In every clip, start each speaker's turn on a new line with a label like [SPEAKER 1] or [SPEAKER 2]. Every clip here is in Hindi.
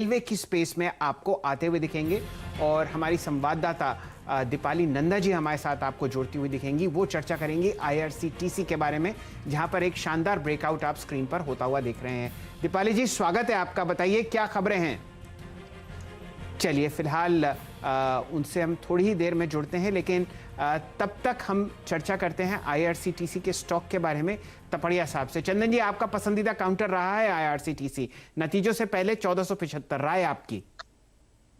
[SPEAKER 1] रेलवे की स्पेस में आपको आते हुए दिखेंगे और हमारी संवाददाता दीपाली नंदा जी हमारे साथ आपको जोड़ती हुई दिखेंगी। वो चर्चा करेंगी आईआरसीटीसी के बारे में, जहां पर एक शानदार ब्रेकआउट आप स्क्रीन पर होता हुआ देख रहे हैं। दीपाली जी, स्वागत है आपका, बताइए क्या खबरें हैं। चलिए फिलहाल उनसे हम थोड़ी ही देर में जुड़ते हैं, लेकिन तब तक हम चर्चा करते हैं आईआरसीटीसी के स्टॉक के बारे में तपड़िया साहब से। चंदन जी, आपका पसंदीदा काउंटर रहा है आईआरसीटीसी, नतीजों से पहले 1475, राय आपकी।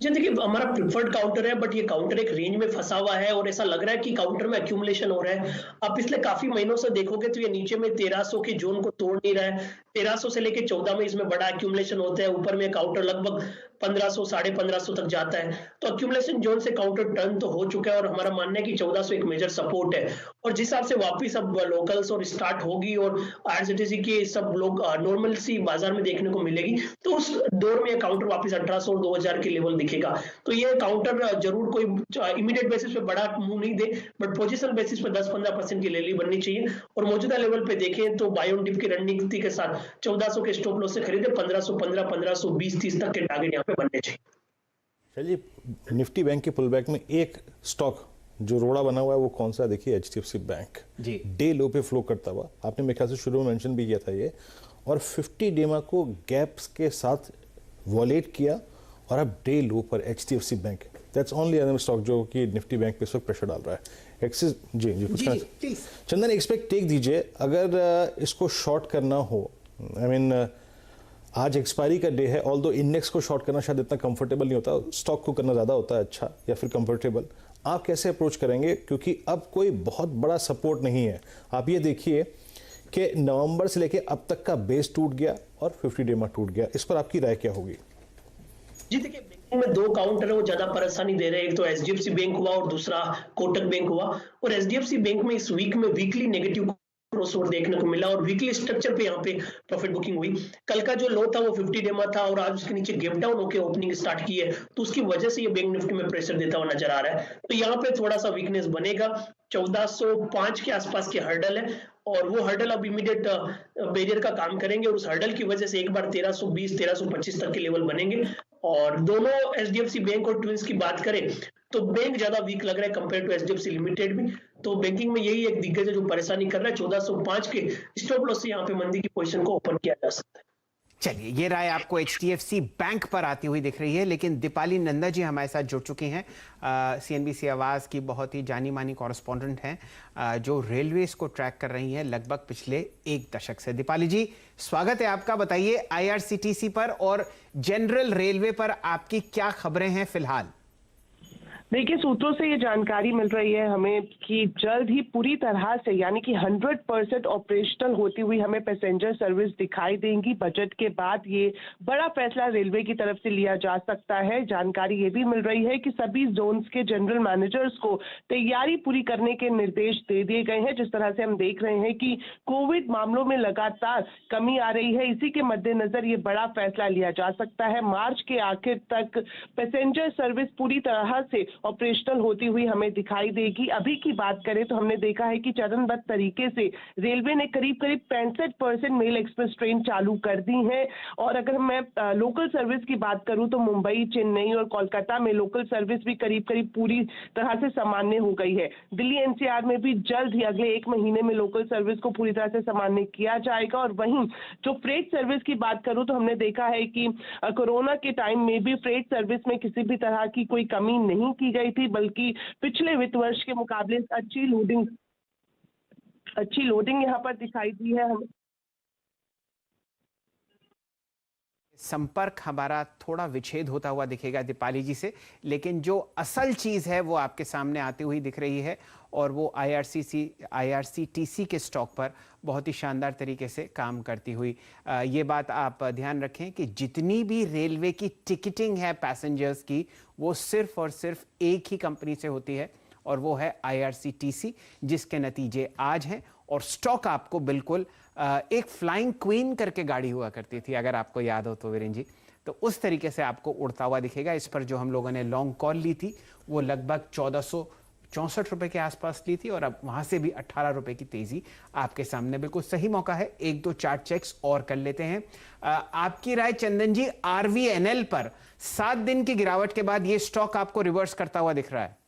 [SPEAKER 2] जी देखिए, हमारा प्रिफर्ड काउंटर है, बट ये काउंटर एक रेंज में फंसा हुआ है और ऐसा लग रहा है कि काउंटर में एक्यूमुलेशन हो रहा है। आप पिछले काफी महीनों से देखोगे तो ये नीचे में 1300 के जोन को तोड़ नहीं रहा है। 1300 से लेके 14 में इसमें बड़ा एक्यूमुलेशन होता है। ऊपर में काउंटर लगभग 1500 1550 तक जाता है। तो एक्यूमुलेशन जोन से काउंटर टर्न तो हो चुका है और हमारा मानना है कि 1400 एक मेजर सपोर्ट है। और जिस हिसाब से वापिस अब लोकल्स और स्टार्ट होगी और आईआरसीटीसी की सब लोग नॉर्मल सी बाजार में देखने को मिलेगी, तो उस दौर में काउंटर वापिस 1800 और 2000 के लेवल दिखेगा। तो ये काउंटर जरूर कोई इमीडिएट बेसिस पे बड़ा मूव नहीं दे, बट पोजीशन बेसिस पे 10-15% की रैली बननी चाहिए। और मौजूदा लेवल पे देखें तो बाय ऑन डिप की रणनीति के साथ 1400 के स्टॉप लॉस से खरीदे, 1515 1520-30 तक के टारगेट यहाँ पे बनने चाहिए।
[SPEAKER 3] चलिए, निफ्टी बैंक के पुलबैक में एक स्टॉक जो रोड़ा बना हुआ है वो कौन सा, देखिए एचडीएफसी बैंक
[SPEAKER 1] जी
[SPEAKER 3] डे लो पे फ्लो करता हुआ, आपने मेरे ख्याल से शुरू में मेंशन भी किया था ये, और 50 डेमा को गैप्स के साथ वॉलेट किया और अब डे लो पर HDFC bank, that's only other stock जो कि निफ्टी बैंक पे इस वक्त प्रेशर डाल रहा है। एक्सिस जी जी कुछ चंदन एक्सपेक्ट टेक दीजिए, अगर इसको शॉर्ट करना हो, आई मीन आज एक्सपायरी का डे है, ऑल्दो इंडेक्स को शॉर्ट करना शायद इतना कंफर्टेबल नहीं होता, स्टॉक को करना ज़्यादा होता है अच्छा या फिर कंफर्टेबल, आप कैसे अप्रोच करेंगे? क्योंकि अब कोई बहुत बड़ा सपोर्ट नहीं है। आप ये देखिए कि नवंबर से लेके अब तक का बेस टूट गया और 50 डेमा टूट गया, इस पर आपकी राय क्या होगी?
[SPEAKER 2] जी देखिए, बैंकिंग में दो काउंटर है वो ज्यादा परेशानी दे रहे हैं। एक तो एचडीएफसी बैंक हुआ और दूसरा कोटक बैंक हुआ। और एचडीएफसी बैंक में इस वीक में वीकली नेगेटिव क्रॉसओवर देखने को मिला और वीकली स्ट्रक्चर पे यहाँ पे प्रॉफिट बुकिंग हुई। कल का जो लो था वो 50 डेमा था और आज उसके नीचे गैप डाउन होकर ओपनिंग स्टार्ट की है, तो उसकी वजह से ये बैंक निफ्टी में प्रेशर देता हुआ नजर आ रहा है। तो यहाँ पे थोड़ा सा वीकनेस बनेगा। 1405 के आसपास की हर्डल है और वो हर्डल अब इमीडिएट बैरियर का काम करेंगे और उस हर्डल की वजह से एक बार 1320 1325 तक के लेवल बनेंगे। और दोनों एचडीएफसी बैंक और ट्विंस की बात करें तो बैंक ज्यादा वीक लग रहा है कंपेयर टू एचडीएफसी लिमिटेड भी। तो बैंकिंग में यही एक दिग्गज है जो परेशानी कर रहा है। 1405 के स्टॉप लॉस से यहाँ पे मंदी की पोजीशन को ओपन किया जा सकता है।
[SPEAKER 1] चलिए, ये राय आपको एचडीएफसी बैंक पर आती हुई दिख रही है, लेकिन दीपाली नंदा जी हमारे साथ जुड़ चुकी हैं, सीएनबीसी आवाज की बहुत ही जानी मानी कॉरेस्पॉन्डेंट हैं, जो रेलवेज को ट्रैक कर रही हैं लगभग पिछले एक दशक से। दीपाली जी, स्वागत है आपका, बताइए आईआरसीटीसी पर और जनरल रेलवे पर आपकी क्या खबरें हैं फिलहाल?
[SPEAKER 4] देखिए, सूत्रों से ये जानकारी मिल रही है हमें कि जल्द ही पूरी तरह से यानी कि 100% ऑपरेशनल होती हुई हमें पैसेंजर सर्विस दिखाई देंगी। बजट के बाद ये बड़ा फैसला रेलवे की तरफ से लिया जा सकता है। जानकारी ये भी मिल रही है कि सभी जोन्स के जनरल मैनेजर्स को तैयारी पूरी करने के निर्देश दे दिए गए हैं। जिस तरह से हम देख रहे हैं कि कोविड मामलों में लगातार कमी आ रही है, इसी के मद्देनजर ये बड़ा फैसला लिया जा सकता है। मार्च के आखिर तक पैसेंजर सर्विस पूरी तरह से ऑपरेशनल होती हुई हमें दिखाई देगी। अभी की बात करें तो हमने देखा है कि चरणबद्ध तरीके से रेलवे ने करीब 65% मेल एक्सप्रेस ट्रेन चालू कर दी है। और अगर मैं लोकल सर्विस की बात करूं तो मुंबई, चेन्नई और कोलकाता में लोकल सर्विस भी करीब पूरी तरह से सामान्य हो गई है। दिल्ली एनसीआर में भी जल्द ही अगले 1 महीने में लोकल सर्विस को पूरी तरह से सामान्य किया जाएगा। और वहीं जो फ्रेट सर्विस की बात करूं तो हमने देखा है कि कोरोना के टाइम में भी फ्रेट सर्विस में किसी भी तरह की कोई कमी नहीं की गई थी, बल्कि पिछले वित्त वर्ष के मुकाबले अच्छी लोडिंग यहां पर दिखाई दी है हमें।
[SPEAKER 1] संपर्क हमारा थोड़ा विच्छेद होता हुआ दिखेगा दीपाली जी से, लेकिन जो असल चीज है वो आपके सामने आती हुई दिख रही है और वो आईआरसीटीसी के स्टॉक पर बहुत ही शानदार तरीके से काम करती हुई। ये बात आप ध्यान रखें कि जितनी भी रेलवे की टिकटिंग है पैसेंजर्स की, वो सिर्फ और सिर्फ एक ही कंपनी से होती है और वो है आईआरसीटीसी, जिसके नतीजे आज हैं। और स्टॉक आपको बिल्कुल एक फ्लाइंग क्वीन करके गाड़ी हुआ करती थी, अगर आपको याद हो तो वीरेंद्र जी, तो उस तरीके से आपको उड़ता हुआ दिखेगा। इस पर जो हम लोगों ने लॉन्ग कॉल ली थी वो लगभग ₹64 के आसपास ली थी और अब वहां से भी ₹18 की तेजी आपके सामने। बिल्कुल सही मौका है, एक दो चार्ट चेक्स और कर लेते हैं। आपकी राय चंदन जी, RVNL पर 7 दिन की गिरावट के बाद ये स्टॉक आपको रिवर्स करता हुआ दिख रहा है?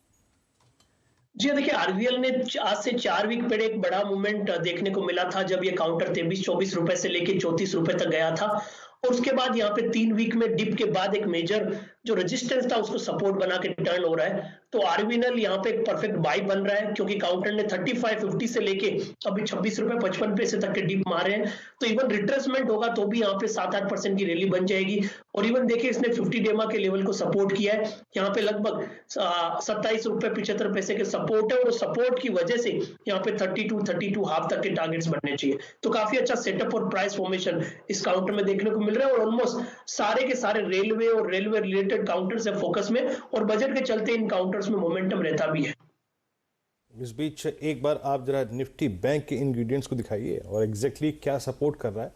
[SPEAKER 2] जी हाँ, देखिए आरवीएल ने आज से 4 वीक पहले एक बड़ा मूवमेंट देखने को मिला था, जब ये काउंटर 23-24 रुपए से लेके 34 रुपए तक गया था और उसके बाद यहाँ पे 3 वीक में डिप के बाद एक मेजर जो रेजिस्टेंस था उसको सपोर्ट बना के टर्न हो रहा है। तो आरवीएनएल यहाँ पे एक परफेक्ट बाय बन रहा है, क्योंकि काउंटर ने 35.50 से लेके अभी 26 रुपए 55 पैसे तक के डिप मारे हैं। तो इवन रिट्रेसमेंट होगा तो भी यहाँ पे 7-8% की रैली बन जाएगी। और इवन देखिए इसने 50 डेमा के लेवल को सपोर्ट किया है, यहाँ पे लगभग 27 रुपए 75 पैसे के सपोर्ट है और सपोर्ट की वजह से यहाँ पे 32 हाफ तक के टारगेट्स बनने चाहिए। तो काफी अच्छा सेटअप और प्राइस फॉर्मेशन इस काउंटर में देखने को मिल रहा है और ऑलमोस्ट सारे के सारे रेलवे और रेलवे रिलेटेड काउंटर्स है फोकस में और बजट के चलते इन काउंटर्स में मोमेंटम रहता भी है।
[SPEAKER 3] इस बीच एक बार आप जरा निफ्टी बैंक के इंग्रेडिएंट्स को दिखाइए और एग्जैक्टली क्या सपोर्ट कर रहा है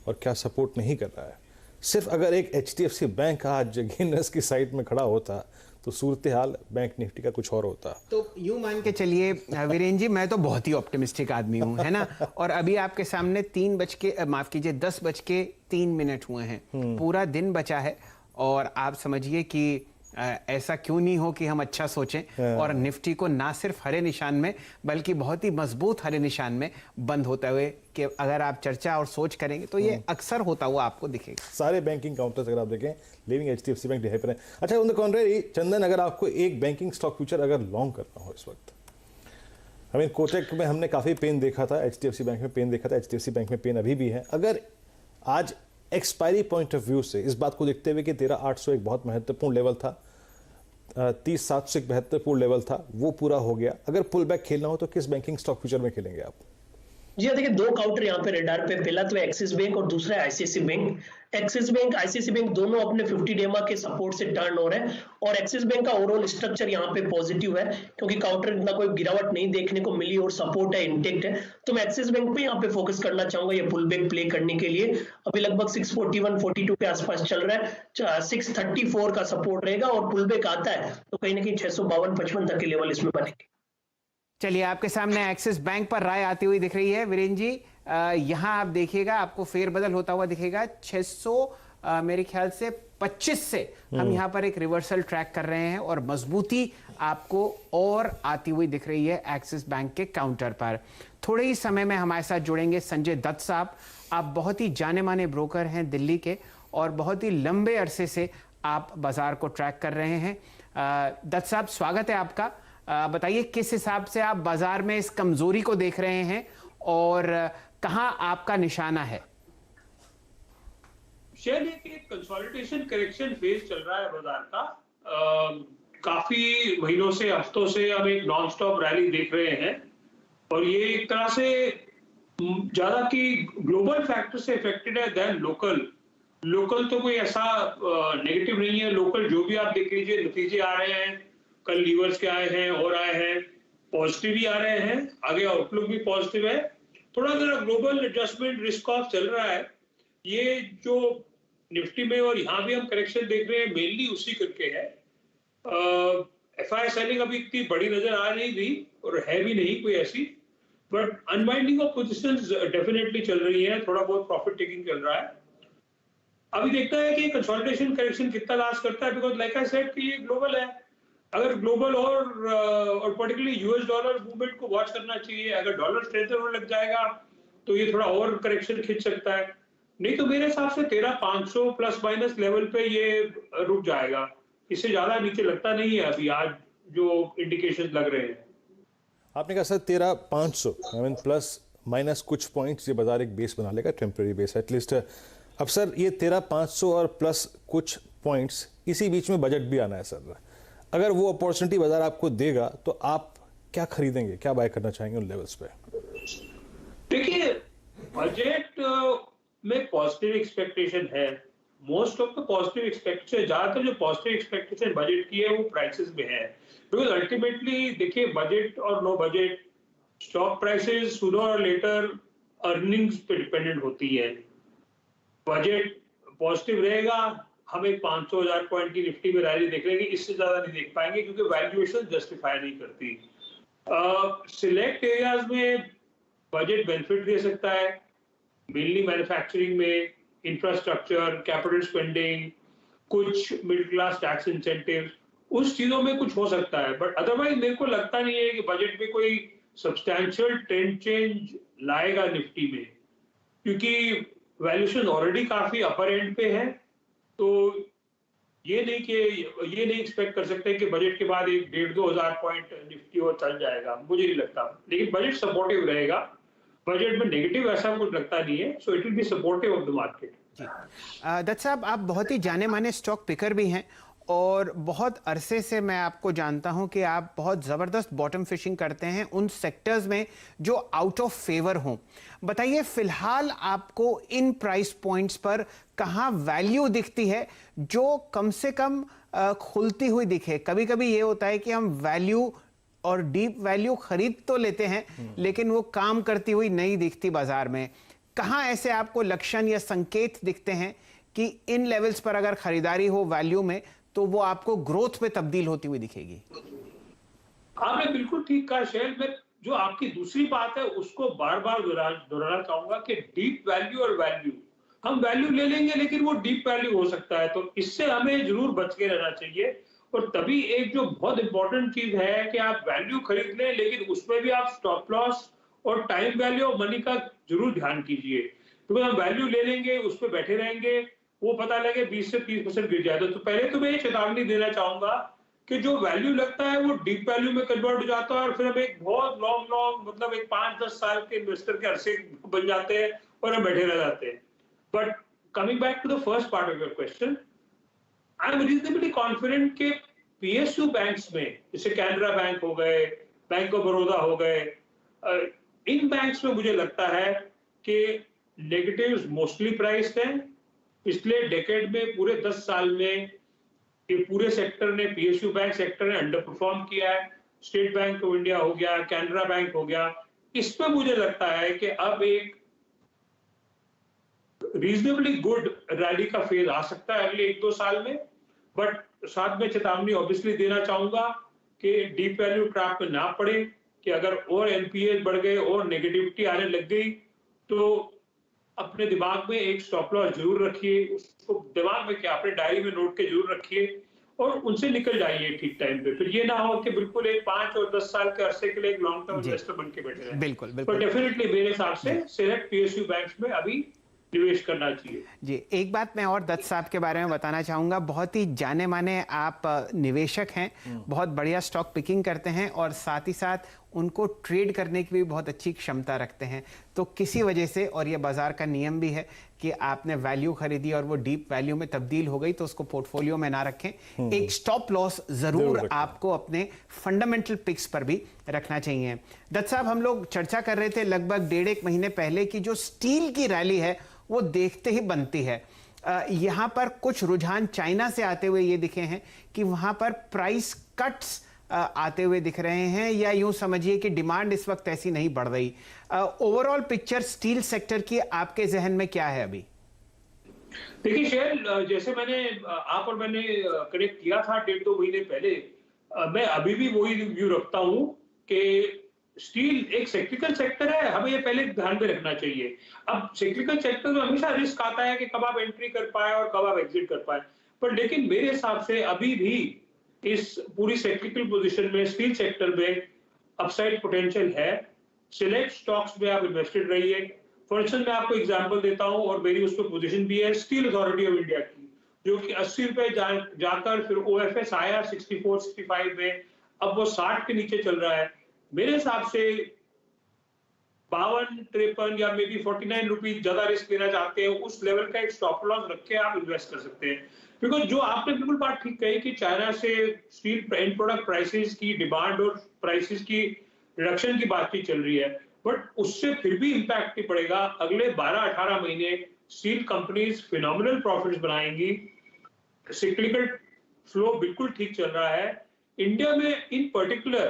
[SPEAKER 3] और क्या सपोर्ट नहीं कर रहा है। सिर्फ अगर एक HDFC बैंक आज गेनर्स की साइड में खड़ा होता तो सूरत हाल बैंक निफ्टी का कुछ और होता।
[SPEAKER 1] तो यूं मान के चलिए वीरेन जी, मैं तो बहुत ही ऑप्टिमिस्टिक आदमी हूं, है ना। और अभी आपके सामने 10:03 हुए हैं, पूरा दिन बचा है और आप समझिए कि ऐसा क्यों नहीं हो कि हम अच्छा सोचें और निफ्टी को ना सिर्फ हरे निशान में बल्कि बहुत ही मजबूत हरे निशान में बंद होते हुए, कि अगर आप चर्चा और सोच करेंगे तो ये अक्सर होता हुआ आपको दिखेगा।
[SPEAKER 3] सारे बैंकिंग काउंटर्स अगर आप देखें लिविंग HDFC बैंक डिहाई पर है। अच्छा, ऑन द कॉन्ट्रेरी चंदन, अगर आपको एक बैंकिंग स्टॉक फ्यूचर अगर लॉन्ग करना हो इस वक्त, कोटक में हमने काफी पेन देखा था, HDFC बैंक में पेन देखा था, HDFC बैंक में पेन अभी भी है। अगर आज एक्सपायरी पॉइंट ऑफ व्यू से इस बात को देखते हुए कि 13,800 एक बहुत महत्वपूर्ण लेवल था, 30,700 एक महत्वपूर्ण लेवल था, वो पूरा हो गया, अगर पुल बैक खेलना हो तो किस बैंकिंग स्टॉक फ्यूचर में खेलेंगे आप?
[SPEAKER 2] जी देखिए, दो काउंटर यहाँ पे रेडार पे, पहला तो एक्सिस बैंक और दूसरा ICICI bank. Axis bank ICICI bank दोनों अपने 50 डेमा के सपोर्ट से टर्न हो रहे हैं और एक्सिस बैंक का ओवरऑल स्ट्रक्चर यहाँ पे पॉजिटिव है, क्योंकि काउंटर इतना कोई गिरावट नहीं देखने को मिली और सपोर्ट है, इंटेक्ट है। तो मैं एक्सिस बैंक पे यहाँ पे फोकस करना चाहूंगा ये पुल बैक प्ले करने के लिए। अभी लगभग 641-42 के आसपास चल रहा है, 634 का सपोर्ट रहेगा और पुल बैक आता है तो कहीं ना कहीं 652-55 तक के लेवल इसमें बनेंगे।
[SPEAKER 1] चलिए, आपके सामने एक्सिस बैंक पर राय आती हुई दिख रही है वीरेन जी। यहां आप देखिएगा, आपको फेरबदल होता हुआ दिखेगा 600 मेरे ख्याल से 25 से हम यहां पर एक रिवर्सल ट्रैक कर रहे हैं और मजबूती आपको और आती हुई दिख रही है एक्सिस बैंक के काउंटर पर। थोड़े ही समय में हमारे साथ जुड़ेंगे संजय दत्त साहब। आप बहुत ही जाने माने ब्रोकर हैं दिल्ली के और बहुत ही लंबे अरसे से आप बाजार को ट्रैक कर रहे हैं। दत्त साहब, स्वागत है आपका। बताइए किस हिसाब से आप बाजार में इस कमजोरी को देख रहे हैं और कहां आपका निशाना है?
[SPEAKER 5] शेयर एक कंसोलिडेशन करेक्शन फेज चल रहा है बाजार का। काफी महीनों से, हफ्तों से हम एक नॉन स्टॉप रैली देख रहे हैं और ये एक तरह से ज्यादा की ग्लोबल फैक्टर से इफेक्टेड है देन लोकल। लोकल तो कोई ऐसा नेगेटिव नहीं है। लोकल जो भी आप देख लीजिए, नतीजे आ रहे हैं, कल लीवर्स के आए हैं और आए हैं, पॉजिटिव ही आ रहे हैं, आगे आउटलुक भी पॉजिटिव है। थोड़ा जरा ग्लोबल एडजस्टमेंट रिस्क ऑफ चल रहा है। ये जो निफ्टी में और यहाँ भी हम करेक्शन देख रहे हैं, मेनली उसी करके है। FI सेलिंग अभी इतनी बड़ी नजर आ नहीं थी और है भी नहीं कोई ऐसी, but unwinding of positions definitely चल रही है, थोड़ा बहुत प्रॉफिट टेकिंग चल रहा है। अभी देखता है कि कंसोलिडेशन करेक्शन कितना लास्ट करता है, बिकॉज लाइक आई सेड कि ये ग्लोबल है। अगर ग्लोबल और पर्टिकुलरली US डॉलर मूवमेंट को वॉच करना चाहिए। अगर डॉलर स्ट्रेंथन होने लग जाएगा तो ये थोड़ा और करेक्शन खींच सकता है, नहीं तो मेरे हिसाब से 13,500 प्लस माइनस लेवल पे ये रुक जाएगा। इससे ज्यादा नीचे लगता नहीं है अभी आज जो इंडिकेशन लग रहे हैं।
[SPEAKER 3] आपने कहा सर 13,500 प्लस माइनस कुछ पॉइंट्स, ये बाजार एक बेस बना लेगा, टेम्पररी बेस एटलीस्ट। अब सर ये 13,500 और प्लस कुछ पॉइंट्स, इसी बीच में बजट भी आना है सर। अगर वो अपॉर्चुनिटी बाजार आपको देगा तो आप क्या खरीदेंगे, क्या बाय करना चाहेंगे उन लेवल्स पे?
[SPEAKER 5] देखिए, बजट में पॉजिटिव एक्सपेक्टेशन है। Most of the positive expectation, ज्यादातर जो पॉजिटिव एक्सपेक्टेशन बजट की है वो प्राइसेस में है। बिकॉज अल्टीमेटली देखिए, बजट और no budget, stock prices sooner और लेटर अर्निंग्स पे डिपेंडेंट होती है। बजट पॉजिटिव रहेगा हम एक 500,000 पॉइंट की निफ्टी में रैली देख लेंगे, इससे ज्यादा नहीं देख पाएंगे क्योंकि वैल्यूएशन जस्टिफाई नहीं करती। सिलेक्ट एरियाज में बजट बेनिफिट दे सकता है, मेनली मैन्युफैक्चरिंग में, इंफ्रास्ट्रक्चर, कैपिटल स्पेंडिंग, कुछ मिडिल क्लास टैक्स इंसेंटिव, उस चीजों में कुछ हो सकता है। बट अदरवाइज मेरे को लगता नहीं है कि बजट में कोई सब्सटैंशियल ट्रेंड चेंज लाएगा निफ्टी में, क्योंकि वैल्यूएशन ऑलरेडी काफी अपर एंड पे है। तो ये नहीं एक्सपेक्ट कर सकते कि बजट के बाद 1,500-2 हजार पॉइंट निफ्टी और चल जाएगा, मुझे नहीं लगता। लेकिन बजट सपोर्टिव रहेगा, बजट में नेगेटिव ऐसा कुछ लगता नहीं है, so it will be supportive of the market.
[SPEAKER 1] Dutt साहब, आप बहुत ही जाने माने स्टॉक पिकर भी हैं और बहुत अरसे से मैं आपको जानता हूं कि आप बहुत ज़बरदस्त बॉटम फिशिंग करते हैं उन सेक्टर्स में जो आउट ऑफ फेवर हों। बताइए, फिलहाल आपको इन प्राइस पॉइंट्स पर कहां वैल्यू दिखती है जो कम से कम खुलती हुई दिखे? कभी कभी ये होता है कि हम वैल्यू और डीप वैल्यू खरीद तो लेते हैं लेकिन वो काम करती हुई नहीं दिखती बाजार में। कहां ऐसे आपको लक्षण या संकेत दिखते हैं कि इन लेवल्स पर अगर खरीदारी हो वैल्यू में तो वो आपको ग्रोथ पे तब्दील होती हुई दिखेगी?
[SPEAKER 5] आपने बिल्कुल ठीक कहा शैल। मैं जो आपकी दूसरी बात है उसको बार बार दोहराना चाहूंगा कि डीप वैल्यू और वैल्यू, हम वैल्यू ले लेंगे लेकिन वो डीप वैल्यू हो सकता है, तो इससे हमें जरूर बच के रहना चाहिए। और तभी एक जो बहुत इंपॉर्टेंट चीज है कि आप वैल्यू खरीद लें लेकिन उसमें भी आप स्टॉप लॉस और टाइम वैल्यू और मनी का जरूर ध्यान कीजिए, क्योंकि हम वैल्यू ले लेंगे, उस पर बैठे रहेंगे, वो पता लगे 20 से 30% गिर जाए। तो पहले तो मैं ये चेतावनी देना चाहूंगा कि जो वैल्यू लगता है वो डीप वैल्यू में कन्वर्ट हो जाता है और फिर हम एक बहुत लॉन्ग मतलब एक 5-10 साल के इन्वेस्टर के अरसे बन जाते हैं और हम बैठे रह जाते हैं। But coming back to the first part of your question, I am reasonably confident कि पीएसयू बैंक्स में, जैसे कैनरा बैंक हो गए, बैंक ऑफ बड़ौदा हो गए, इन बैंक्स में मुझे लगता है कि नेगेटिव्स मोस्टली प्राइस्ड हैं। पिछले डेकेड में पूरे 10 साल में ये पूरे सेक्टर ने, पीएसयू बैंक सेक्टर ने अंडर परफॉर्म किया है। स्टेट बैंक ऑफ इंडिया हो गया, कैनरा बैंक हो गया, इसमें मुझे लगता है कि अब एक रीजनेबली गुड रैली का फेज आ सकता है अगले 1-2 साल में। बट साथ में चेतावनी ऑब्वियसली देना चाहूंगा कि डीप वैल्यू ट्रैप में ना पड़े, कि अगर और एनपीए बढ़ गए और नेगेटिविटी आने लग गई तो अपने दिमाग में एक स्टॉप लॉस जरूर रखिए, उसको दिमाग में क्या अपने डायरी में नोट के जरूर रखिए और उनसे निकल जाइए ठीक टाइम पे। फिर ये ना हो कि बिल्कुल एक 5 और 10 साल के अरसे के लिए एक लॉन्ग टर्म इन्वेस्टर बन के बैठे रहे।
[SPEAKER 1] बिल्कुल
[SPEAKER 5] तो
[SPEAKER 1] बिल्कुल
[SPEAKER 5] डेफिनेटली मेरे हिसाब से सिलेक्ट पीएसयू बैंक्स में अभी निवेश करना चाहिए।
[SPEAKER 1] जी, एक बात मैं और दत्त साहब के बारे में बताना चाहूँगा। बहुत ही जाने माने आप निवेशक हैं, बहुत बढ़िया स्टॉक पिकिंग करते हैं और साथ ही साथ उनको ट्रेड करने की भी बहुत अच्छी क्षमता रखते हैं। तो किसी वजह से, और ये बाजार का नियम भी है कि आपने वैल्यू खरीदी और वो डीप वैल्यू में तब्दील हो गई तो उसको पोर्टफोलियो में ना रखें। एक स्टॉप लॉस जरूर आपको अपने फंडामेंटल पिक्स पर भी रखना चाहिए। दत्त साहब, हम लोग चर्चा कर रहे थे लगभग 1.5 महीने पहले की जो स्टील की रैली है वो देखते ही बनती है। यहाँ पर कुछ रुझान चाइना से आते हुए ये दिखे हैं कि वहां पर प्राइस कट्स आते हुए दिख रहे हैं, या यूं समझिए कि डिमांड इस वक्त ऐसी नहीं बढ़ रही। ओवरऑल पिक्चर स्टील सेक्टर की आपके जहन में क्या है अभी?
[SPEAKER 5] देखिए शेयर, जैसे आप और मैंने कनेक्ट किया था 1.5-2 महीने पहले, मैं अभी भी वही व्यू रखता हूं कि स्टील एक सेक्टिकल सेक्टर है, हमें ये पहले ध्यान में रखना चाहिए। अब सेक्टिकल सेक्टर में हमेशा रिस्क आता है कि कब आप एंट्री कर पाए और कब आप एग्जिट कर पाए, पर लेकिन मेरे हिसाब से अभी भी इस पूरी सेक्टिकल पोजीशन में स्टील सेक्टर में अपसाइड पोटेंशियल है। सिलेक्ट स्टॉक्स में आप इन्वेस्टेड रहिए। फॉर इंस्टेंस मैं आपको एग्जांपल देता हूं और मेरी उस पर पोजीशन भी है स्टील अथॉरिटी ऑफ इंडिया की, जो कि 80 रुपए जाकर फिर ओएफएस आया 64-65 में, अब वो 60 के नीचे चल रहा है। मेरे हिसाब से 52-53 या मे बी 49 रुपीज ज्यादा रिस्क लेना चाहते हैं, उस लेवल का एक स्टॉप लॉस रख के आप इन्वेस्ट कर सकते हैं। बिकॉज जो आपने बिल्कुल बात ठीक कही कि चाइना से स्टील एंड प्रोडक्ट प्राइसेस की डिमांड और प्राइसेस की रिडक्शन की बातचीत चल रही है, बट उससे फिर भी इंपैक्ट नहीं पड़ेगा। अगले 12-18 महीने स्टील कंपनीज फिनोमिनल प्रॉफिट्स बनाएंगी। सिक्लिकल फ्लो बिल्कुल ठीक चल रहा है इंडिया में इन पर्टिकुलर,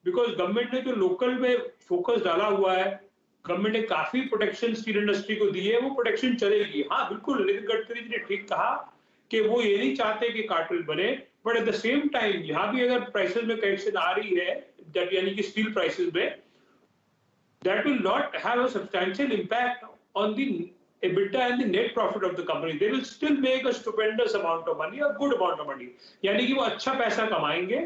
[SPEAKER 5] बिकॉज गवर्नमेंट ने जो लोकल में फोकस डाला हुआ है, गवर्नमेंट ने काफी प्रोटेक्शन स्टील इंडस्ट्री को दी है, वो प्रोटेक्शन चलेगी। हाँ बिल्कुल, नितिन गडकरी जी ने ठीक कहा कि वो ये नहीं चाहते कि कार्टेल बने, but at the same time यहाँ भी अगर प्राइसेस में करेक्शन आ रही है, यानी कि स्टील प्राइसेस में, that will not have a substantial impact on the EBITDA and the net profit of the company. They will still make a stupendous amount of money, a good amount of money. यानी कि वो अच्छा पैसा कमाएंगे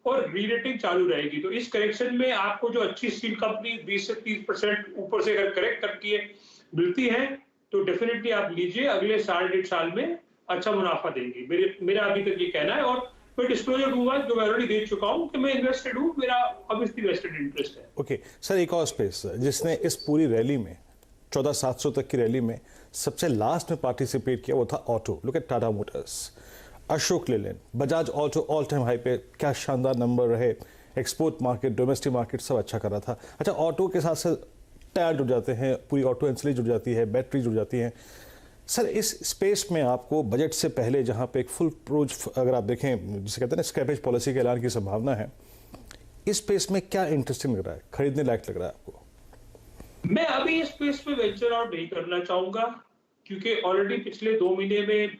[SPEAKER 5] और रीरेटिंग चालू रहेगी। तो इस करेक्शन में आपको जो अच्छी स्टील कंपनी 20 से 30% ऊपर से अगर करेक्ट करती है मिलती है, तो डेफिनेटली आप लीजिए, अगले साल 1.5 साल में अच्छा मुनाफा देंगी। मेरा अभी तक ये कहना है, और मैं डिस्क्लोजर दूंगा जो मैं ऑलरेडी दे चुका हूं कि मैं इन्वेस्टेड हूं, मेरा ऑब्वियसली वेस्टेड इंटरेस्ट है।
[SPEAKER 3] ओके सर, एक और स्पेस जिसने इस पूरी रैली में 14,700 तक की रैली में सबसे लास्ट में पार्टिसिपेट किया वो था auto. Look at Tata Motors, Ashok Leyland, Bajaj auto all time high पे, क्या शानदार नंबर रहे। एक्सपोर्ट मार्केट, डोमेस्टिक मार्केट सब अच्छा कर रहा था। अच्छा, ऑटो के साथ साथ टायर जुड़ जाते हैं, पूरी ऑटो एंसिलरी जुड़ जाती है, बैटरी जुड़ जाती है। सर, इस स्पेस में आपको बजट से पहले जहां पे एक फुल प्रोज, अगर आप देखें जिसे कहते हैं ना स्क्रैपेज पॉलिसी के ऐलान की संभावना है, इस स्पेस में क्या इंटरेस्टिंग लग रहा है, खरीदने लायक लग रहा है आपको?
[SPEAKER 5] मैं अभी इस स्पेस पे वेंचर आउट नहीं करना चाहूंगा, क्योंकि ऑलरेडी पिछले 2 महीने में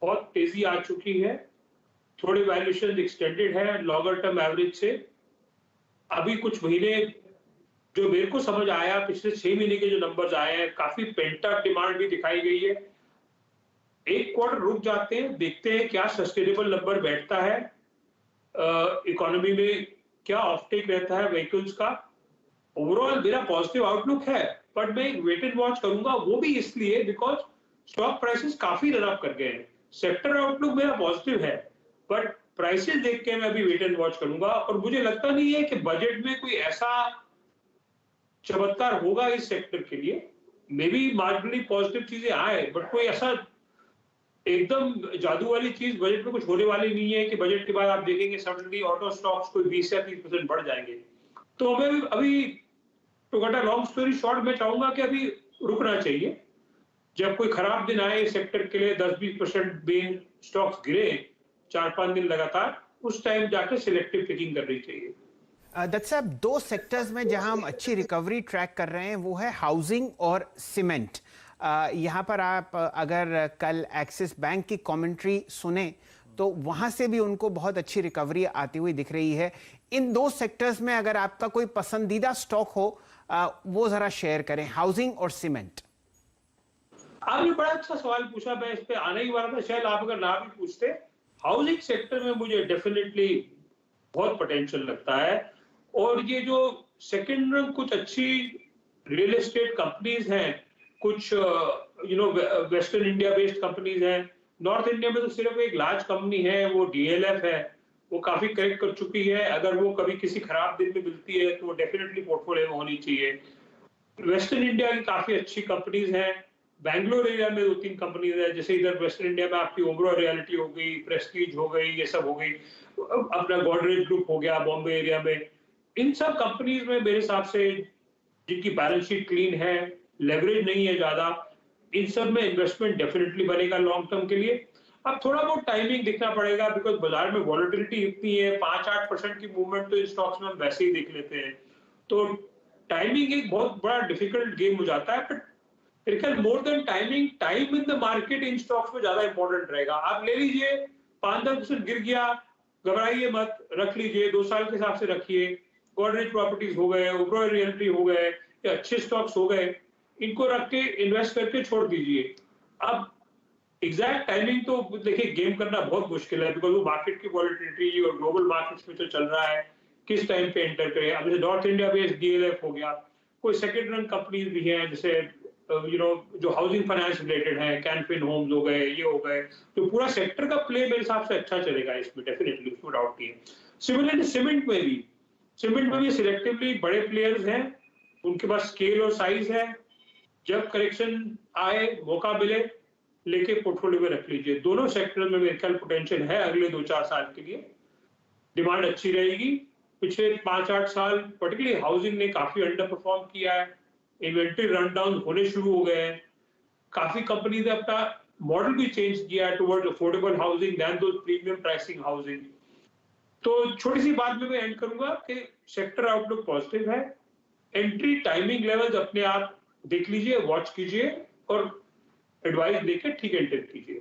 [SPEAKER 5] बहुत तेजी आ चुकी है, थोड़ी वैल्यूएशन एक्सटेंडेड है लॉन्गर टर्म एवरेज से। अभी कुछ महीने जो मेरे को समझ आया, पिछले 6 महीने के जो नंबर्स आए हैं, काफी पेंटअप डिमांड भी दिखाई गई है। एक क्वार्टर रुक जाते हैं, देखते हैं क्या सस्टेनेबल नंबर बैठता है, इकोनॉमी में क्या ऑफटेक रहता है व्हीकल्स का। ओवरऑल मेरा पॉजिटिव आउटलुक है, बट मैं एक वेट एंड वॉच करूंगा, वो भी इसलिए बिकॉज स्टॉक प्राइसेस काफी रन अप कर गए हैं। सेक्टर आउटलुक मेरा पॉजिटिव है, बट प्राइसेस देख के मैं अभी वेट एंड वॉच करूंगा। और मुझे लगता नहीं है कि बजट में कोई ऐसा चमत्कार होगा इस सेक्टर के लिए। मे बी मार्जिनली पॉजिटिव चीजें आए, बट कोई ऐसा एकदम जादू वाली चीज बजट में कुछ होने वाली नहीं है कि बजट के बाद आप देखेंगे सडनली ऑटो स्टॉक्स कोई 20 या 30% बढ़ जाएंगे। तो मैं अभी, to cut a long story short, मैं चाहूंगा कि अभी रुकना चाहिए। जब कोई खराब दिन आए सेक्टर के लिए, 10-20% बेन स्टॉक्स गिरे 4-5 दिन लगातार, उस टाइम जाकर सिलेक्टिव पिकिंग करनी चाहिए।
[SPEAKER 1] दत्त साहब, 2 सेक्टर्स में जहां हम अच्छी रिकवरी ट्रैक कर रहे हैं वो है हाउसिंग और सीमेंट। यहाँ पर आप अगर कल एक्सिस बैंक की कमेंट्री सुने तो वहां से भी उनको बहुत अच्छी रिकवरी आती हुई दिख रही है। इन 2 सेक्टर्स में अगर आपका कोई पसंदीदा स्टॉक हो वो जरा शेयर करें, हाउसिंग और सीमेंट।
[SPEAKER 5] आपने बड़ा अच्छा सवाल पूछा, मैं इस पे आने ही वाला था, शायद आप अगर ना भी पूछते। हाउसिंग सेक्टर में मुझे डेफिनेटली बहुत पोटेंशियल लगता है, और ये जो सेकंड रन कुछ अच्छी रियल एस्टेट कंपनीज हैं, कुछ वेस्टर्न इंडिया बेस्ड कंपनीज हैं। नॉर्थ इंडिया में तो सिर्फ एक लार्ज कंपनी है, वो DLF है, वो काफी करेक्ट कर चुकी है। अगर वो कभी किसी खराब दिन में मिलती है तो डेफिनेटली पोर्टफोलियो में होनी चाहिए। वेस्टर्न इंडिया की काफी अच्छी कंपनीज हैं। बैंगलोर एरिया में 2-3 कंपनीज है, जैसे इधर वेस्टर्न इंडिया में आपकी ओबरॉय रियल्टी हो गई, प्रेस्टीज हो गई, ये सब हो गई, अपना गोदरेज ग्रुप हो गया बॉम्बे एरिया में। इन सब कंपनीज में मेरे हिसाब से जिनकी बैलेंस शीट क्लीन है, लेवरेज नहीं है ज्यादा, इन सब में इन्वेस्टमेंट डेफिनेटली बनेगा लॉन्ग टर्म के लिए। अब थोड़ा बहुत टाइमिंग देखना पड़ेगा, बिकॉज बाजार में वॉलेटिलिटी इतनी है, 5-8% की मूवमेंट तो इन स्टॉक्स में हम वैसे ही देख लेते हैं। तो टाइमिंग एक बहुत बड़ा डिफिकल्ट गेम हो जाता है, but more than timing, time in the market in stocks में ज्यादा इंपॉर्टेंट रहेगा। आप ले लीजिए, 5-10% गिर गया, घबराइए मत, रख लीजिए, 2 साल के हिसाब से रखिए। गोदरेज प्रॉपर्टीज हो गए, ओबरॉय रियल्टी हो गए, ये अच्छे स्टॉक्स हो गए, इनको रख के इन्वेस्ट करके छोड़ दीजिए। अब एग्जैक्ट टाइमिंग तो देखिए गेम करना बहुत मुश्किल है, बिकॉज वो मार्केट की वॉलेटिलिटी और ग्लोबल मार्केट्स में जो चल रहा है, किस टाइम पे एंटर करें। अब जैसे नॉर्थ इंडिया बेस्ड DLF हो गया, कोई सेकंड रन कंपनीज भी हैं, जैसे जो हाउसिंग फाइनेंस रिलेटेड है, कैनफिन होम्स हो गए, ये हो गए, तो पूरा सेक्टर का प्ले मेरे हिसाब से अच्छा चलेगा इसमें, डेफिनेटली, उसमें डाउट नहीं है। सिमिलरली सीमेंट में भी सिलेक्टिवली बड़े प्लेयर्स हैं, उनके पास स्केल और साइज है। जब करेक्शन आए, मौका मिले, लेके पोर्टफोलियो में रख लीजिए। दोनों सेक्टर में मेरे ख्याल पोटेंशियल है अगले 2-4 साल के लिए, डिमांड अच्छी रहेगी। पिछले 5-8 साल पर्टिकुलरली हाउसिंग ने काफी अंडर परफॉर्म किया है, इन्वेंटरी रन डाउन होने शुरू हो गए हैं। काफी कंपनी ने अपना मॉडल भी चेंज किया है टुवर्ड अफोर्डेबल हाउसिंग दैन दो प्रीमियम प्राइसिंग हाउसिंग। तो छोटी सी बात में मैं एंड करूंगा कि सेक्टर आउटलुक पॉजिटिव है। एंट्री टाइमिंग लेवल्स अपने आप देख लीजिए, वॉच कीजिए और एडवाइस देके ठीक एंटर कीजिए।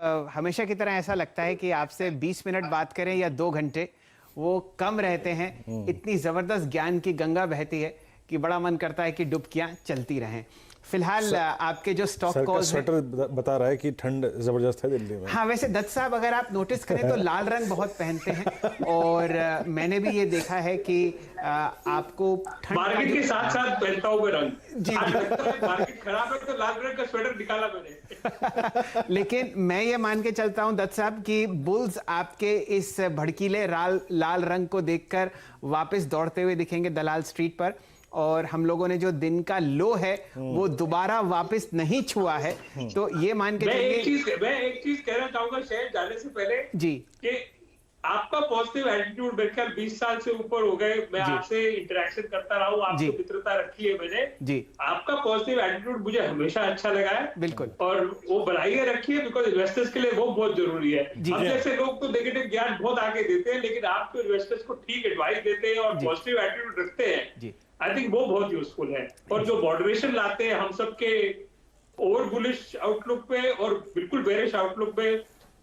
[SPEAKER 1] हमेशा की तरह ऐसा लगता है कि आपसे 20 मिनट बात करें या 2 घंटे वो कम रहते हैं। इतनी जबरदस्त ज्ञान की गंगा बहती है कि बड़ा मन करता है कि डुबकियां चलती रहें। फिलहाल आपके जो स्टॉक कॉल्स
[SPEAKER 3] स्वेटर बता रहा है कि ठंड जबरदस्त है दिल्ली में।
[SPEAKER 1] हाँ, वैसे दत्त साहब अगर आप नोटिस करें तो लाल रंग बहुत पहनते हैं और मैंने भी ये देखा है कि आपको
[SPEAKER 5] मार्केट के साथ साथ पहनता हूँ मैं रंग।
[SPEAKER 1] जी
[SPEAKER 5] मार्केट खराब है तो लाल रंग का स्वेटर निकाला मैंने।
[SPEAKER 1] लेकिन मैं ये मान के चलता हूं दत्त साहब कि बुल्स आपके इस भड़कीले लाल रंग को देखकर वापस दौड़ते हुए दिखेंगे दलाल स्ट्रीट पर, और हम लोगों ने जो दिन का लो है वो दोबारा वापस नहीं छुआ है। तो ये मान के
[SPEAKER 5] मैं एक चीज कहना चाहूंगा शहर जाने से पहले
[SPEAKER 1] जी
[SPEAKER 5] कि आपका पॉजिटिव एटीट्यूड मेरे ख्याल 20 साल से ऊपर हो गए, मैं आपसे इंटरेक्शन करता रहा हूँ, आपसे मित्रता रखी है मैंने
[SPEAKER 1] जी।
[SPEAKER 5] आपका पॉजिटिव एटीट्यूड मुझे हमेशा अच्छा लगा है,
[SPEAKER 1] बिल्कुल,
[SPEAKER 5] और वो बनाइए रखिए, बिकॉज इन्वेस्टर्स के लिए वो बहुत जरूरी है। हम जैसे लोग तो नेगेटिव ज्ञान बहुत आगे देते हैं, लेकिन आप तो इन्वेस्टर्स को ठीक एडवाइस देते हैं और पॉजिटिव एटीट्यूड रखते हैं, आई थिंक वो बहुत यूजफुल है। और जो मॉडरेशन लाते हैं हम सबके ओवर बुलिश आउटलुक पे और बिल्कुल बेरिश आउटलुक पे,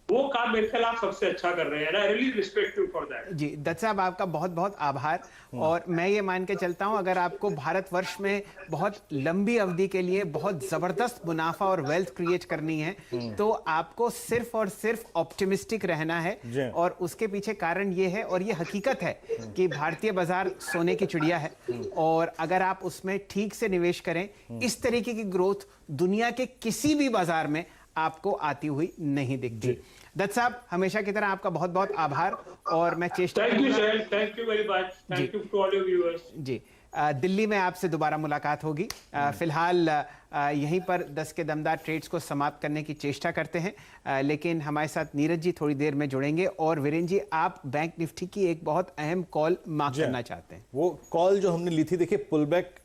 [SPEAKER 5] वो काम मेरे ख्याल आप सबसे अच्छा कर रहे हैं। I really respect you for that.
[SPEAKER 1] जी दत्त साहब, आपका बहुत बहुत आभार। और मैं ये मान के चलता हूं अगर आपको भारतवर्ष में बहुत लंबी अवधि के लिए बहुत जबरदस्त मुनाफा और वेल्थ क्रिएट करनी है तो आपको सिर्फ और सिर्फ ऑप्टिमिस्टिक रहना है। और उसके पीछे कारण ये है, और ये हकीकत है, कि भारतीय बाजार सोने की चिड़िया है, और अगर आप उसमें ठीक से निवेश करें, इस तरीके की ग्रोथ दुनिया के किसी भी बाजार में आपको आती हुई नहीं दिखती। दत्त साहब, हमेशा की तरह आपका बहुत बहुत आभार, और मैं चेष्टा करूंगा।
[SPEAKER 5] Thank you very much, thank you to all your viewers.
[SPEAKER 1] जी, दिल्ली में आपसे दोबारा मुलाकात होगी। फिलहाल यहीं पर 10 के दमदार ट्रेड्स को समाप्त करने की चेष्टा करते हैं, लेकिन हमारे साथ नीरज जी थोड़ी देर में जुड़ेंगे। और वीरेंद्र जी, आप बैंक निफ्टी की एक बहुत अहम कॉल मार्क करना चाहते हैं।
[SPEAKER 3] वो कॉल जो हमने ली थी, देखिए पुल बैक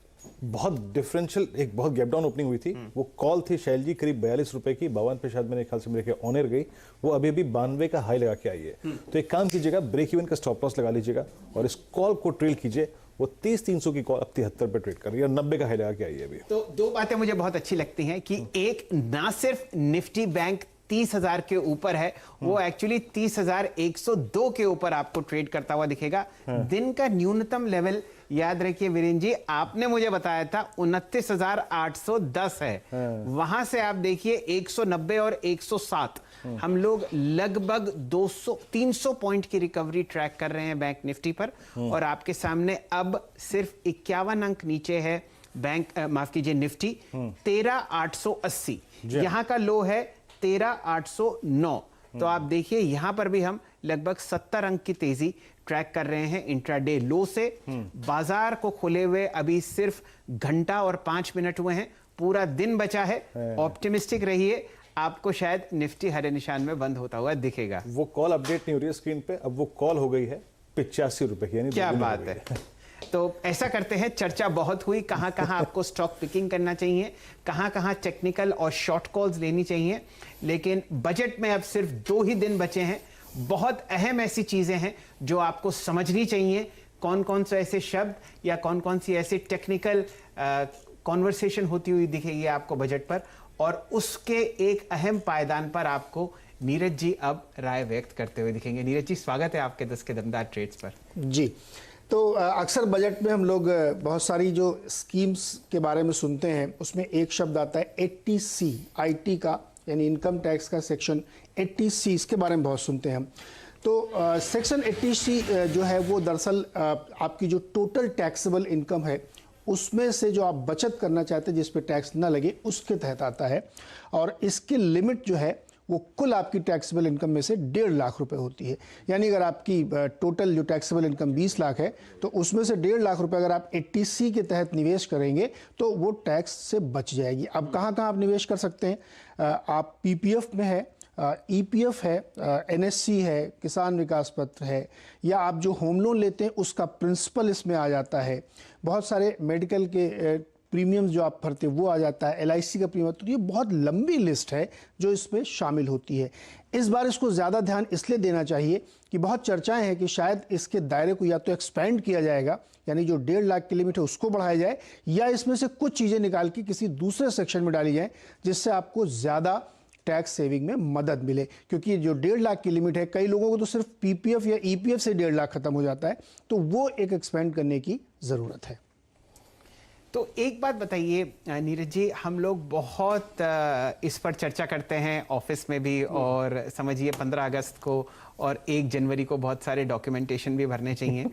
[SPEAKER 3] बहुत डिफरेंशियल, एक बहुत गैप डाउन ओपनिंग हुई थी। वो कॉल थी शैल जी करीब 42 रुपए की, 52 पे शायद मेरे ख्याल से मेरे ऑनर गई, वो अभी भी 92 का हाई लगा के आई है। तो एक काम कीजिएगा, ब्रेक इवन का स्टॉप लॉस लगा लीजिएगा और इस कॉल को ट्रेल कीजिए। वो 30-300 की कॉल अब 73 पे ट्रेड कर रही है, 90 का हाई लगा के आई है अभी।
[SPEAKER 1] तो दो बातें मुझे बहुत अच्छी लगती हैं कि एक, ना सिर्फ निफ्टी बैंक 30,000 के ऊपर है, वो एक्चुअली 30,102 के ऊपर आपको ट्रेड करता हुआ दिखेगा। दिन का न्यूनतम लेवल याद रखिए वीरेंद्र जी, आपने मुझे बताया था 29,810 है। वहां से आप देखिए 190 और 107, हम लोग लगभग 200-300 पॉइंट की रिकवरी ट्रैक कर रहे हैं बैंक निफ्टी पर। और आपके सामने अब सिर्फ 51 अंक नीचे है बैंक, माफ कीजिए, निफ्टी 13,880, यहां का लो है 13,809। तो आप देखिए यहां पर भी हम लगभग 70 अंक की तेजी ट्रैक कर रहे हैं इंट्राडे लो से। बाजार को खुले हुए अभी सिर्फ घंटा और 5 मिनट हुए हैं, पूरा दिन बचा है। ऑप्टिमिस्टिक रहिए, आपको शायद निफ्टी हरे निशान में बंद होता हुआ दिखेगा।
[SPEAKER 3] वो कॉल अपडेट नहीं हो रही है स्क्रीन पे, अब वो कॉल हो गई है 85 रुपए की, यानी
[SPEAKER 1] क्या बात है। तो ऐसा करते हैं, चर्चा बहुत हुई, कहां कहां आपको स्टॉक पिकिंग करना चाहिए, कहां कहां टेक्निकल और शॉर्ट कॉल्स लेनी चाहिए, लेकिन बजट में अब सिर्फ 2 ही दिन बचे हैं। बहुत अहम ऐसी चीजें हैं जो आपको समझनी चाहिए, कौन कौन से ऐसे शब्द या कौन कौन सी ऐसी टेक्निकल कॉन्वर्सेशन होती हुई दिखेगी आपको बजट पर, और उसके एक अहम पायदान पर आपको नीरज जी अब राय व्यक्त करते हुए दिखेंगे। नीरज जी, स्वागत है आपके 10 के दमदार ट्रेड्स पर।
[SPEAKER 6] जी, तो अक्सर बजट में हम लोग बहुत सारी जो स्कीम्स के बारे में सुनते हैं, उसमें एक शब्द आता है 80C, IT का यानी इनकम टैक्स का सेक्शन 80C, इसके बारे में बहुत सुनते हैं हम। तो सेक्शन 80C जो है वो दरअसल आपकी जो टोटल टैक्सेबल इनकम है उसमें से जो आप बचत करना चाहते हैं जिस पे टैक्स ना लगे, उसके तहत आता है। और इसकी लिमिट जो है वो कुल आपकी टैक्सेबल इनकम में से 1.5 लाख रुपए होती है। यानी अगर आपकी टोटल जो टैक्सेबल इनकम 20 लाख है तो उसमें से 1.5 लाख रुपए अगर आप 80C के तहत निवेश करेंगे तो वो टैक्स से बच जाएगी। अब कहाँ कहाँ आप निवेश कर सकते हैं? आप PPF में है, EPF है, NSC है, किसान विकास पत्र है, या आप जो होम लोन लेते हैं उसका प्रिंसिपल इसमें आ जाता है। बहुत सारे मेडिकल के प्रीमियम्स जो आप भरते हैं वो आ जाता है, LIC का प्रीमियम। तो ये बहुत लंबी लिस्ट है जो इसमें शामिल होती है। इस बार इसको ज़्यादा ध्यान इसलिए देना चाहिए कि बहुत चर्चाएं हैं कि शायद इसके दायरे को या तो एक्सपेंड किया जाएगा, यानी जो 1.5 लाख की लिमिट है उसको बढ़ाया जाए, या इसमें से कुछ चीज़ें निकाल के किसी दूसरे सेक्शन में डाली जाए जिससे आपको ज़्यादा टैक्स सेविंग में मदद मिले, क्योंकि जो 1.5 लाख की लिमिट है, कई लोगों को तो सिर्फ पीपीएफ या ईपीएफ से 1.5 लाख खत्म हो जाता है, तो वो एक एक्सपेंड करने की ज़रूरत है।
[SPEAKER 1] तो एक बात बताइए नीरज जी, हम लोग बहुत इस पर चर्चा करते हैं ऑफिस में भी, और समझिए 15 अगस्त को और 1 जनवरी को बहुत सारे डॉक्यूमेंटेशन भी भरने चाहिए।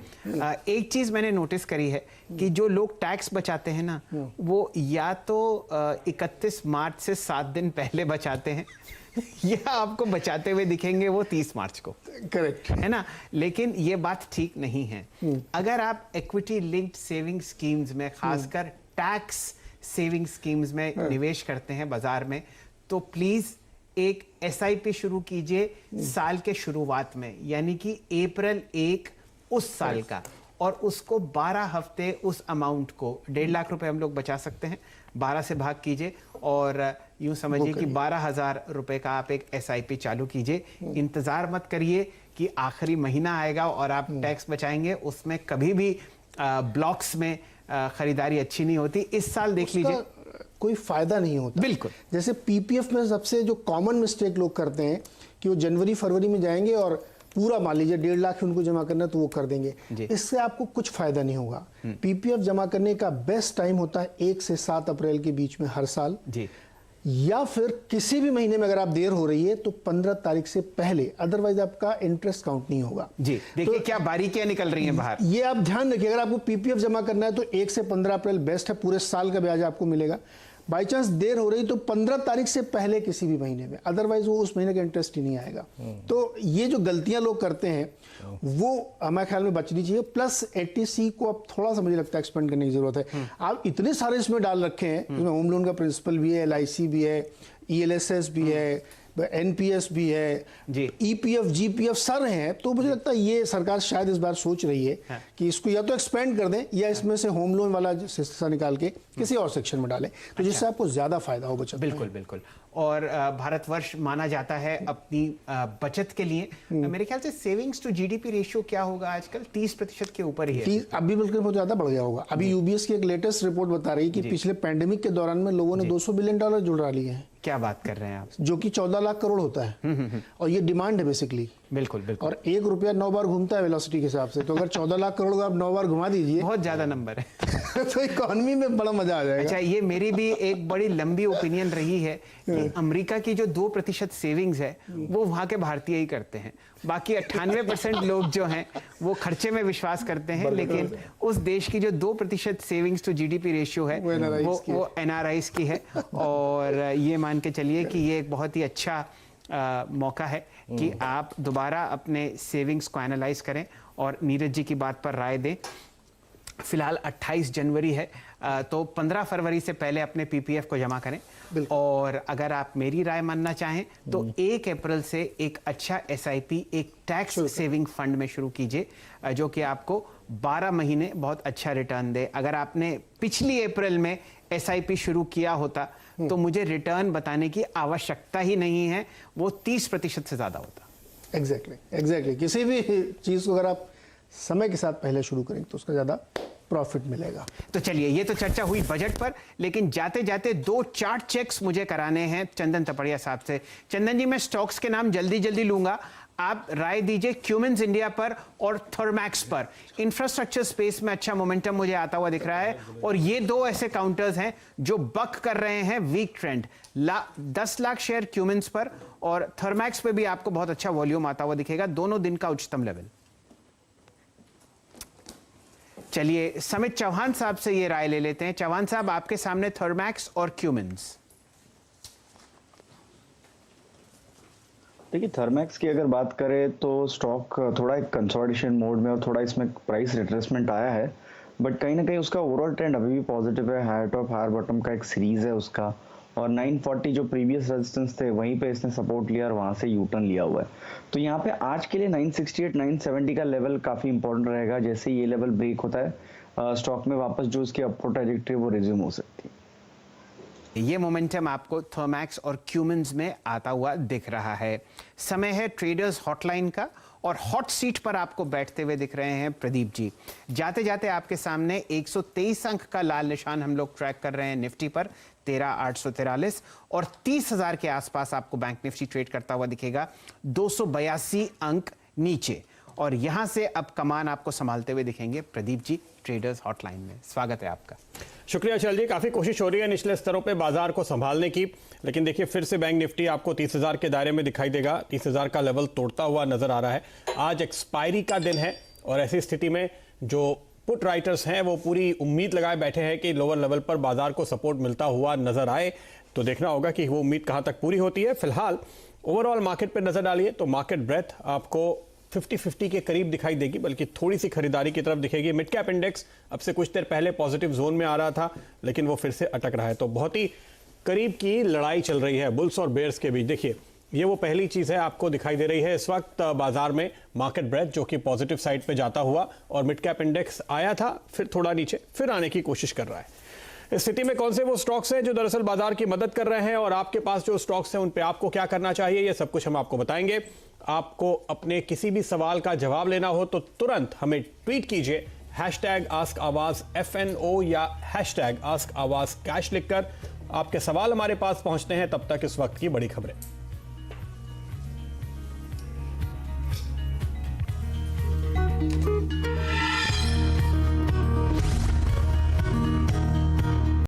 [SPEAKER 1] एक चीज़ मैंने नोटिस करी है कि जो लोग टैक्स बचाते हैं ना, वो या तो 31 मार्च से 7 दिन पहले बचाते हैं या आपको बचाते हुए दिखेंगे वो 30 मार्च को।
[SPEAKER 6] करेक्ट
[SPEAKER 1] है ना, लेकिन ये बात ठीक नहीं है। अगर आप इक्विटी लिंक्ड सेविंग स्कीम्स में, खासकर टैक्स सेविंग स्कीम्स में निवेश करते हैं बाजार में, तो प्लीज एक एसआईपी शुरू कीजिए साल के शुरुआत में, यानी कि अप्रैल 1 उस साल का, और उसको 12 हफ्ते उस अमाउंट को 1.5 लाख रुपए हम लोग बचा सकते हैं, 12 से भाग कीजिए और यूं समझिए कि 12,000 रुपए का आप एक एसआईपी चालू कीजिए। इंतजार मत करिए कि आखिरी महीना आएगा और आप टैक्स बचाएंगे, उसमें कभी भी ब्लॉक्स में खरीदारी अच्छी नहीं होती। इस साल देख लीजिए
[SPEAKER 6] कोई फायदा नहीं होता।
[SPEAKER 1] बिल्कुल।
[SPEAKER 6] जैसे पीपीएफ में सबसे जो कॉमन मिस्टेक लोग करते हैं कि वो जनवरी फरवरी में जाएंगे और पूरा मान लीजिए 1.5 लाख उनको जमा करना है तो वो कर देंगे, इससे आपको कुछ फायदा नहीं होगा। पीपीएफ जमा करने का बेस्ट टाइम होता है 1 से 7 अप्रैल के बीच में हर साल जी, या फिर किसी भी महीने में अगर आप देर हो रही है तो 15 तारीख से पहले, अदरवाइज आपका इंटरेस्ट काउंट नहीं होगा।
[SPEAKER 1] जी देखिए तो क्या बारीकियां निकल रही हैं बाहर,
[SPEAKER 6] ये आप ध्यान रखिए। अगर आपको पीपीएफ जमा करना है तो 1 से 15 अप्रैल बेस्ट है, पूरे साल का ब्याज आपको मिलेगा। बाई चांस देर हो रही तो 15 तारीख से पहले किसी भी महीने में, अदरवाइज वो उस महीने का इंटरेस्ट ही नहीं आएगा। तो ये जो गलतियां लोग करते हैं वो हमारे ख्याल में बचनी चाहिए। प्लस 80C को अब थोड़ा सा मुझे लगता है एक्सपेंड करने की जरूरत है। आप इतने सारे इसमें डाल रखे हैं, इसमें होम लोन का प्रिंसिपल भी है, LIC भी है, ELSS भी है, NPS भी है, EPF GPF सर हैं। तो मुझे लगता है ये सरकार शायद इस बार सोच रही है कि इसको या तो एक्सपेंड कर दें या इसमें से होम लोन वाला हिस्सा निकाल के किसी और सेक्शन में डालें, तो जिससे आपको ज्यादा फायदा हो बचत।
[SPEAKER 1] बिल्कुल बिल्कुल। और भारतवर्ष माना जाता है अपनी बचत के लिए। मेरे ख्याल से सेविंग्स टू GDP रेशियो क्या होगा आजकल, 30% के ऊपर ही है।
[SPEAKER 6] अभी बिल्कुल बहुत ज्यादा बढ़ गया होगा। अभी UBS की एक लेटेस्ट रिपोर्ट बता रही है कि पिछले पैंडेमिक के दौरान में लोगों ने $200 बिलियन जुड़ा लिए हैं।
[SPEAKER 1] क्या बात कर रहे हैं आप,
[SPEAKER 6] जो कि 14 लाख करोड़ होता है। और ये डिमांड है बेसिकली।
[SPEAKER 1] बिल्कुल बिल्कुल।
[SPEAKER 6] और 1 रुपया 9 बार घूमता है वेलोसिटी के हिसाब से, तो अगर 14 लाख करोड़ को आप 9 बार घुमा दीजिए,
[SPEAKER 1] बहुत ज्यादा नंबर है
[SPEAKER 6] तो इकोनॉमी में बड़ा मजा आ जाएगा।
[SPEAKER 1] अच्छा, ये मेरी भी एक बड़ी लंबी ओपिनियन रही है कि अमेरिका की जो 2% सेविंग्स है वो वहां के भारतीय ही करते हैं। बाकी 98% लोग जो हैं वो खर्चे में विश्वास करते हैं, लेकिन उस देश की जो 2% सेविंग्स टू GDP रेशियो है वो NRIs की है। और ये मान के चलिए कि ये एक बहुत ही अच्छा मौका है कि आप दोबारा अपने सेविंग्स को एनालाइज करें और नीरज जी की बात पर राय दें। फिलहाल 28 जनवरी है, तो 15 फरवरी से पहले अपने PPF को जमा करें। और अगर आप मेरी राय मानना चाहें तो 1 अप्रैल से एक अच्छा SIP, एक टैक्स सेविंग फंड में शुरू कीजिए, जो कि आपको 12 महीने बहुत अच्छा रिटर्न दे। अगर आपने पिछली अप्रैल में SIP शुरू किया होता तो मुझे रिटर्न बताने की आवश्यकता ही नहीं है, वो 30% से ज्यादा होता।
[SPEAKER 6] एग्जैक्टली। किसी भी चीज को अगर आप समय के साथ पहले शुरू करेंगे तो उसका ज्यादा प्रॉफिट मिलेगा।
[SPEAKER 1] तो चलिए, ये तो चर्चा हुई बजट पर, लेकिन जाते जाते 2 चार्ट चेक्स मुझे कराने हैं चंदन तपड़िया साहब से। चंदन जी, मैं स्टॉक्स के नाम जल्दी जल्दी लूंगा, आप राय दीजिए क्यूमिंस इंडिया पर और थर्मैक्स पर। इंफ्रास्ट्रक्चर स्पेस में अच्छा मोमेंटम मुझे आता हुआ दिख रहा है, और ये 2 ऐसे काउंटर्स हैं जो बक कर रहे हैं weak trend. 10 lakh share Cummins पर और थर्मैक्स पे भी आपको बहुत अच्छा वॉल्यूम आता हुआ दिखेगा, दोनों दिन का उच्चतम लेवल। चलिए समित चौहान साहब से ये राय ले लेते हैं। चौहान साहब, आपके सामने थर्मैक्स और क्यूमिंस।
[SPEAKER 7] देखिए, थर्मैक्स की अगर बात करें तो स्टॉक थोड़ा एक कंसोलिडेशन मोड में और थोड़ा इसमें प्राइस रिट्रेसमेंट आया है, बट कहीं ना कहीं उसका ओवरऑल ट्रेंड अभी भी पॉजिटिव है। हायर टॉप हायर बॉटम का एक सीरीज है उसका, और 940 जो प्रीवियस रेजिस्टेंस थे वहीं पे इसने सपोर्ट लिया और वहां से यू टर्न लिया हुआ है। तो यहाँ पे आज के लिए 968 970 का लेवल काफी इंपॉर्टेंट रहेगा। जैसे ये लेवल ब्रेक होता है स्टॉक में वापस जो उसकी अपवर्ड ट्रैजेक्टरी वो रिज्यूम हो सकती है।
[SPEAKER 1] ये मोमेंटम आपको थर्मैक्स और क्यूमिंस में आता हुआ दिख रहा है। समय है ट्रेडर्स हॉटलाइन का, और हॉट सीट पर आपको बैठते हुए दिख रहे हैं प्रदीप जी। जाते जाते आपके सामने 123 अंक का लाल निशान हम लोग ट्रैक कर रहे हैं निफ्टी पर, 13,843 और 30,000 के आसपास आपको बैंक निफ्टी ट्रेड करता हुआ दिखेगा, 282 अंक नीचे। और यहां से अब कमान आपको संभालते हुए दिखेंगे प्रदीप जी ट्रेडर्स हॉटलाइन में। स्वागत है आपका।
[SPEAKER 8] शुक्रिया चल जी। काफी कोशिश हो रही है निचले स्तरों पे बाजार को संभालने की, लेकिन देखिए फिर से बैंक निफ्टी आपको 30,000 के दायरे में दिखाई देगा। 30,000 का लेवल तोड़ता हुआ नजर आ रहा है। आज एक्सपायरी का दिन है और ऐसी स्थिति में जो पुट राइटर्स हैं वो पूरी उम्मीद लगाए बैठे हैं कि लोअर लेवल पर बाजार को सपोर्ट मिलता हुआ नजर आए। तो देखना होगा कि वो उम्मीद कहां तक पूरी होती है। फिलहाल ओवरऑल मार्केट पर नजर डालिए तो मार्केट ब्रेथ आपको 50-50 के करीब दिखाई देगी, बल्कि थोड़ी सी खरीदारी की तरफ दिखेगी। मिड कैप इंडेक्स अब से कुछ देर पहले पॉजिटिव जोन में आ रहा था, लेकिन वो फिर से अटक रहा है। तो बहुत ही करीब की लड़ाई चल रही है बुल्स और बेयर्स के बीच। देखिए ये वो पहली चीज है आपको दिखाई दे रही है इस वक्त बाजार में, मार्केट ब्रेथ जो कि पॉजिटिव साइड पे जाता हुआ, और मिड कैप इंडेक्स आया था फिर थोड़ा नीचे फिर आने की कोशिश कर रहा है। इस स्थिति में कौन से वो स्टॉक्स हैं जो दरअसल बाजार की मदद कर रहे हैं और आपके पास जो स्टॉक्स हैं उन पे आपको क्या करना चाहिए, ये सब कुछ हम आपको बताएंगे। आपको अपने किसी भी सवाल का जवाब लेना हो तो तुरंत हमें ट्वीट कीजिए #AskAwaz FNO या #AskAwaz कैश लिखकर। आपके सवाल हमारे पास पहुंचते हैं। तब तक इस वक्त की बड़ी खबरें।